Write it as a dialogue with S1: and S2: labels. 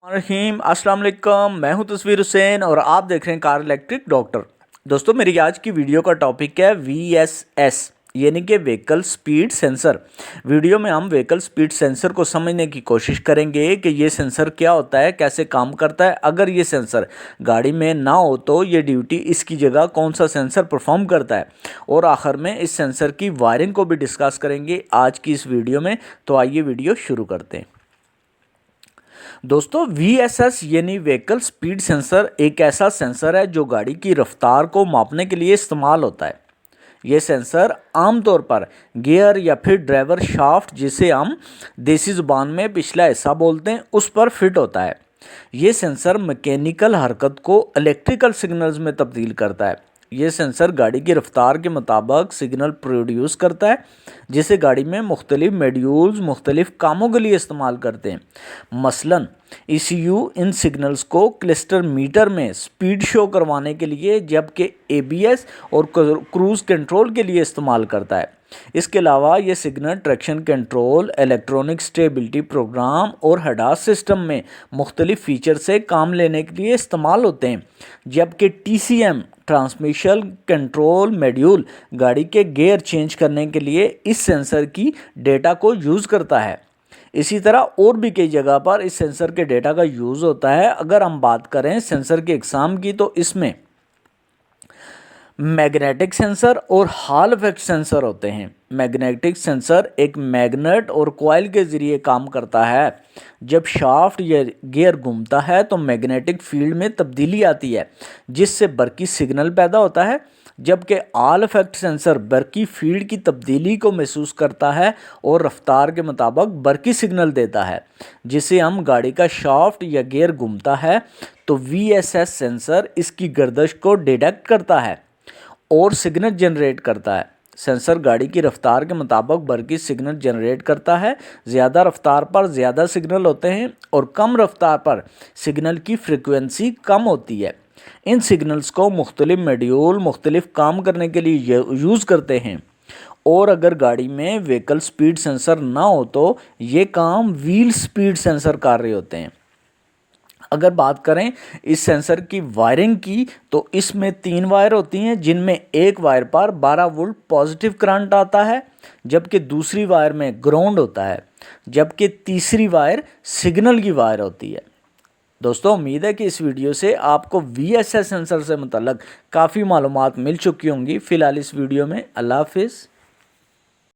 S1: रहीम अस्सलाम वालेकुम। मैं हूं तस्वीर हुसैन और आप देख रहे हैं कार इलेक्ट्रिक डॉक्टर। दोस्तों, मेरी आज की वीडियो का टॉपिक है VSS यानी कि व्हीकल स्पीड सेंसर। वीडियो में हम व्हीकल स्पीड सेंसर को समझने की कोशिश करेंगे कि ये सेंसर क्या होता है, कैसे काम करता है। अगर ये सेंसर गाड़ी में ना हो तो ये ड्यूटी इसकी जगह कौन सा सेंसर परफॉर्म करता है, और आखिर में इस सेंसर की वायरिंग को भी डिस्कस करेंगे आज की इस वीडियो में। तो आइए वीडियो शुरू करते हैं। दोस्तों, VSS यानी व्हीकल स्पीड सेंसर एक ऐसा सेंसर है जो गाड़ी की रफ्तार को मापने के लिए इस्तेमाल होता है। ये सेंसर आमतौर पर गियर या फिर ड्राइवर शाफ्ट, जिसे हम देसी जुबान में पिछला हिस्सा बोलते हैं, उस पर फिट होता है। ये सेंसर मैकेनिकल हरकत को इलेक्ट्रिकल सिग्नल्स में तब्दील करता है। ये सेंसर गाड़ी की रफ्तार के मुताबिक सिग्नल प्रोड्यूस करता है, जिसे गाड़ी में मुख्तलिफ मॉड्यूल्स मुख्तलिफ कामों के लिए इस्तेमाल करते हैं। मसलन ECU इन सिग्नल्स को क्लस्टर मीटर में स्पीड शो करवाने के लिए, जबकि ABS और क्रूज कंट्रोल के लिए इस्तेमाल करता है। इसके अलावा ये signal traction control, electronic stability program और हडास सिस्टम में मुख्तलिफ फीचर से काम लेने के लिए इस्तेमाल होते हैं। जबकि TCM ट्रांसमिशन कंट्रोल मॉड्यूल गाड़ी के गियर चेंज करने के लिए इस सेंसर की डेटा को यूज़ करता है। इसी तरह और भी कई जगह पर इस सेंसर के डेटा का यूज़ होता है। अगर हम बात करें सेंसर के एग्जाम की, तो इसमें मैग्नेटिक सेंसर और हॉल इफेक्ट सेंसर होते हैं। मैग्नेटिक सेंसर एक मैग्नेट और कॉइल के ज़रिए काम करता है। जब शाफ्ट या गियर घूमता है तो मैग्नेटिक फील्ड में तब्दीली आती है, जिससे बरकी सिग्नल पैदा होता है। जबकि हॉल इफेक्ट सेंसर बरकी फील्ड की तब्दीली को महसूस करता है और रफ्तार के मुताबिक बरकी सिग्नल देता है। जिसे हम गाड़ी का शाफ्ट या गियर घूमता है तो VSS सेंसर इसकी गर्दश को डिटेक्ट करता है और सिग्नल जनरेट करता है। सेंसर गाड़ी की रफ्तार के मुताबिक बरकी सिग्नल जनरेट करता है। ज़्यादा रफ्तार पर ज़्यादा सिग्नल होते हैं और कम रफ्तार पर सिग्नल की फ्रिक्वेंसी कम होती है। इन सिग्नल्स को मुख्तलिफ मॉड्यूल मुख्तलिफ काम करने के लिए यूज़ करते हैं, और अगर गाड़ी में व्हीकल स्पीड सेंसर ना हो तो ये काम व्हील स्पीड सेंसर कर रहे होते हैं। अगर बात करें इस सेंसर की वायरिंग की, तो इसमें 3 वायर होती हैं, जिनमें एक वायर पर 12 वोल्ट पॉजिटिव करंट आता है, जबकि दूसरी वायर में ग्राउंड होता है, जबकि तीसरी वायर सिग्नल की वायर होती है। दोस्तों, उम्मीद है कि इस वीडियो से आपको VSS सेंसर से मुतल्लक काफ़ी मालूमात मिल चुकी होंगी। फ़िलहाल इस वीडियो में अल्लाह हाफिज़।